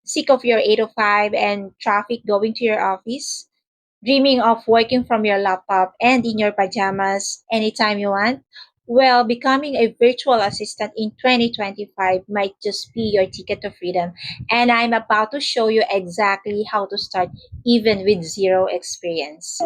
Sick of your 8 to 5 and traffic going to your office? Dreaming of working from your laptop and in your pajamas anytime you want? Well, becoming a virtual assistant in 2025 might just be your ticket to freedom. And I'm about to show you exactly how to start even with zero experience.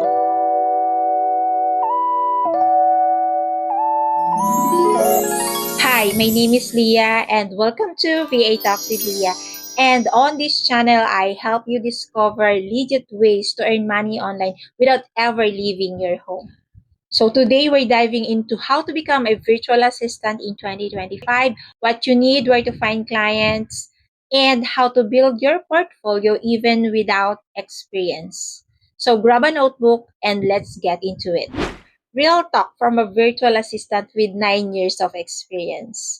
Hi, my name is Leah and welcome to VA Talks with Leah. And on this channel, I help you discover legit ways to earn money online without ever leaving your home. So today we're diving into how to become a virtual assistant in 2025, what you need, where to find clients, and how to build your portfolio even without experience. So grab a notebook and let's get into it. Real talk from a virtual assistant with 9 years of experience.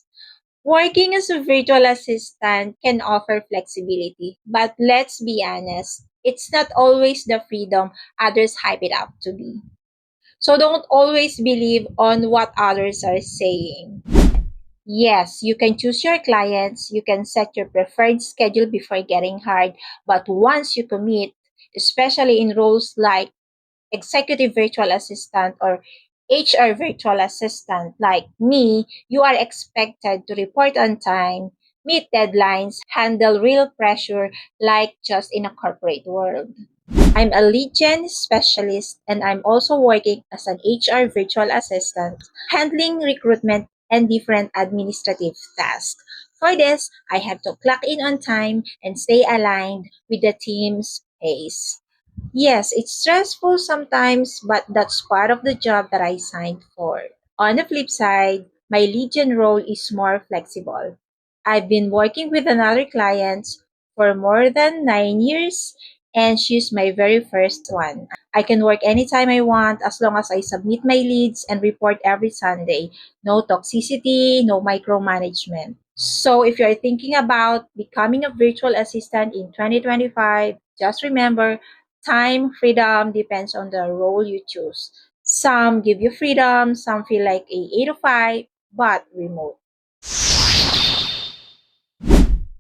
Working as a virtual assistant can offer flexibility, but let's be honest, it's not always the freedom others hype it up to be. So don't always believe on what others are saying. Yes, you can choose your clients, you can set your preferred schedule before getting hired, but once you commit, especially in roles like executive virtual assistant or HR virtual assistant like me, you are expected to report on time, meet deadlines, handle real pressure like just in a corporate world. I'm a lead gen specialist and I'm also working as an HR virtual assistant, handling recruitment and different administrative tasks. For this, I have to clock in on time and stay aligned with the team's pace. Yes, it's stressful sometimes, but that's part of the job that I signed for. On the flip side, my lead gen role is more flexible. I've been working with another client for more than 9 years, and she's my very first one. I can work anytime I want as long as I submit my leads and report every Sunday. No toxicity, no micromanagement. So if you're thinking about becoming a virtual assistant in 2025, just remember time freedom depends on the role you choose. Some give you freedom, some feel like a 8 to 5, but remote.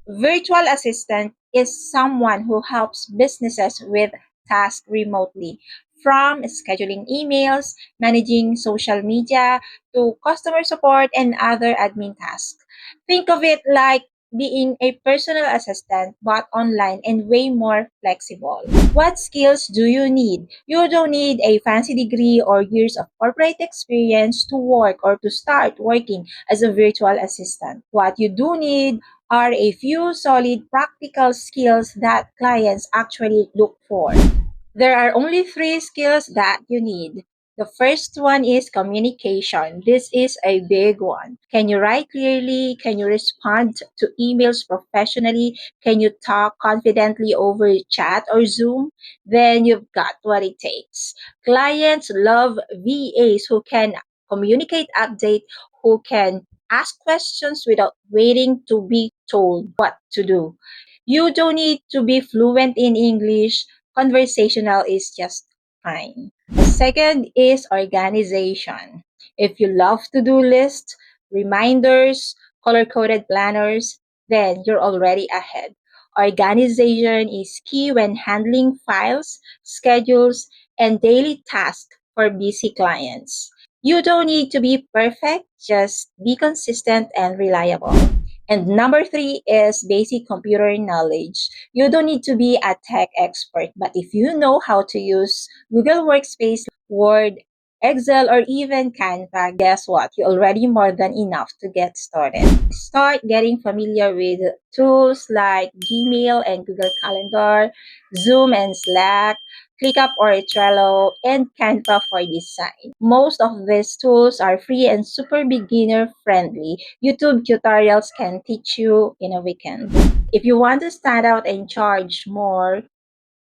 Virtual assistant is someone who helps businesses with tasks remotely, from scheduling emails, managing social media, to customer support and other admin tasks. Think of it like being a personal assistant but online and way more flexible. What skills do you need? You don't need a fancy degree or years of corporate experience to work or to start working as a virtual assistant. What you do need are a few solid practical skills that clients actually look for. There are only three skills that you need. The first one is communication. This is a big one. Can you write clearly? Can you respond to emails professionally? Can you talk confidently over chat or Zoom? Then you've got what it takes. Clients love VAs who can communicate, update, who can ask questions without waiting to be told what to do. You don't need to be fluent in English. Conversational is just fine. The second is organization. If you love to do lists, reminders, color coded planners, then you're already ahead. Organization is key when handling files, schedules, and daily tasks for busy clients. You don't need to be perfect, just be consistent and reliable. And number three is basic computer knowledge. You don't need to be a tech expert, but if you know how to use Google Workspace, Word, Excel, or even Canva, guess what? You're already more than enough to get started. Start getting familiar with tools like Gmail and Google Calendar, Zoom and Slack, ClickUp or Trello, and Canva for design. Most of these tools are free and super beginner friendly. YouTube tutorials can teach you in a weekend. If you want to stand out and charge more,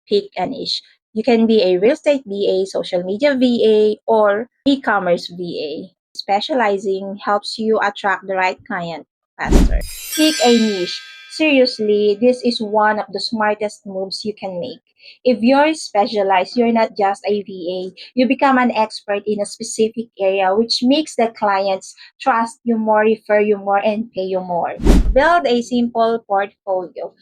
pick a niche. You can be a real estate VA, social media VA, or e-commerce VA. Specializing helps you attract the right client faster. Pick a niche. Seriously, this is one of the smartest moves you can make. If you're specialized, you're not just a VA. You become an expert in a specific area, which makes the clients trust you more, refer you more, and pay you more. Build a simple portfolio.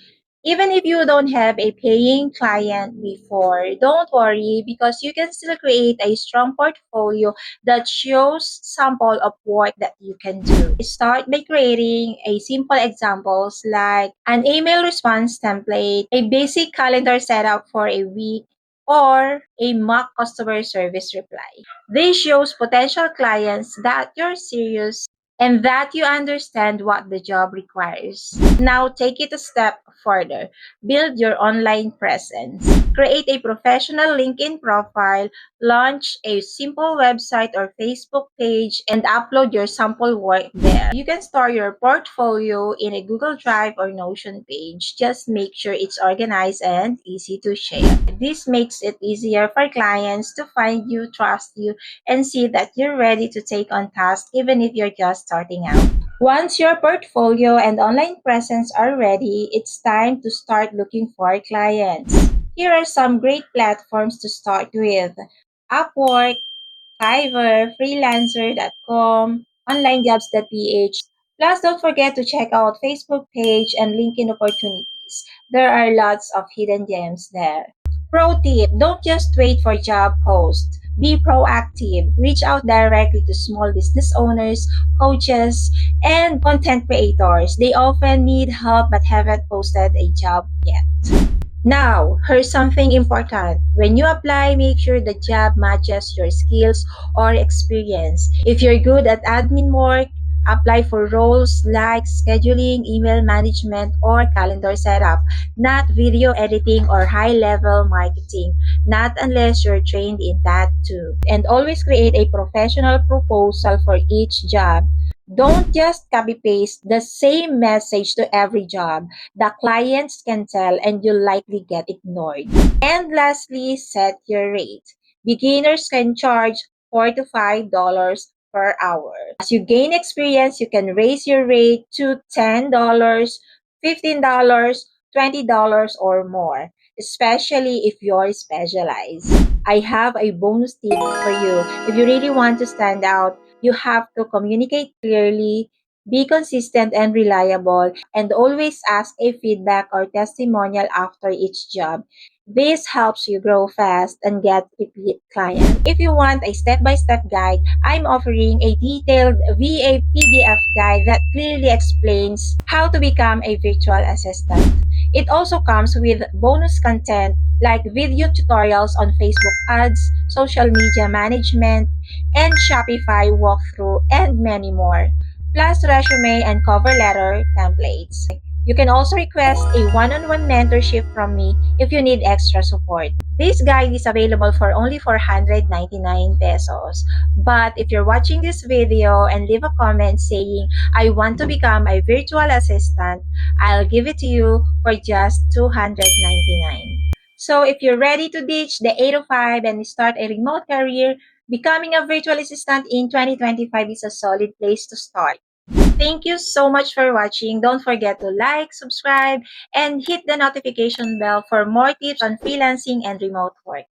Even if you don't have a paying client before, don't worry because you can still create a strong portfolio that shows sample of work that you can do. Start by creating a simple examples like an email response template, a basic calendar setup for a week, or a mock customer service reply. This shows potential clients that you're serious and that you understand what the job requires. Now take it a step further. Build your online presence. Create a professional LinkedIn profile, launch a simple website or Facebook page, and upload your sample work there. You can store your portfolio in a Google Drive or Notion page. Just make sure it's organized and easy to share. This makes it easier for clients to find you, trust you, and see that you're ready to take on tasks even if you're just starting out. Once your portfolio and online presence are ready, it's time to start looking for clients. Here are some great platforms to start with: Upwork, Fiverr, Freelancer.com, OnlineJobs.ph. Plus, don't forget to check out Facebook page and LinkedIn opportunities. There are lots of hidden gems there. Pro tip, don't just wait for job posts. Be proactive. Reach out directly to small business owners, coaches, and content creators. They often need help but haven't posted a job yet. Now, here's something important. When you apply, make sure the job matches your skills or experience. If you're good at admin work, apply for roles like scheduling, email management, or calendar setup, not video editing or high-level marketing, not unless you're trained in that too. And always create a professional proposal for each job. Don't just copy paste the same message to every job. The clients can tell and you'll likely get ignored. And lastly, set your rate. Beginners can charge $4 to $5 per hour. As you gain experience, you can raise your rate to $10, $15, $20 or more, especially if you're specialized. I have a bonus tip for you. If you really want to stand out, you have to communicate clearly, be consistent and reliable, and always ask a feedback or testimonial after each job. This helps you grow fast and get repeat clients. If you want a step-by-step guide, I'm offering a detailed VA PDF guide that clearly explains how to become a virtual assistant. It also comes with bonus content like video tutorials on Facebook ads, social media management, and Shopify walkthrough, and many more, plus resume and cover letter templates. You can also request a one-on-one mentorship from me if you need extra support. This guide is available for only 499 pesos. But if you're watching this video and leave a comment saying, I want to become a virtual assistant, I'll give it to you for just 299. So if you're ready to ditch the 8 to 5 and start a remote career, becoming a virtual assistant in 2025 is a solid place to start. Thank you so much for watching. Don't forget to like, subscribe, and hit the notification bell for more tips on freelancing and remote work.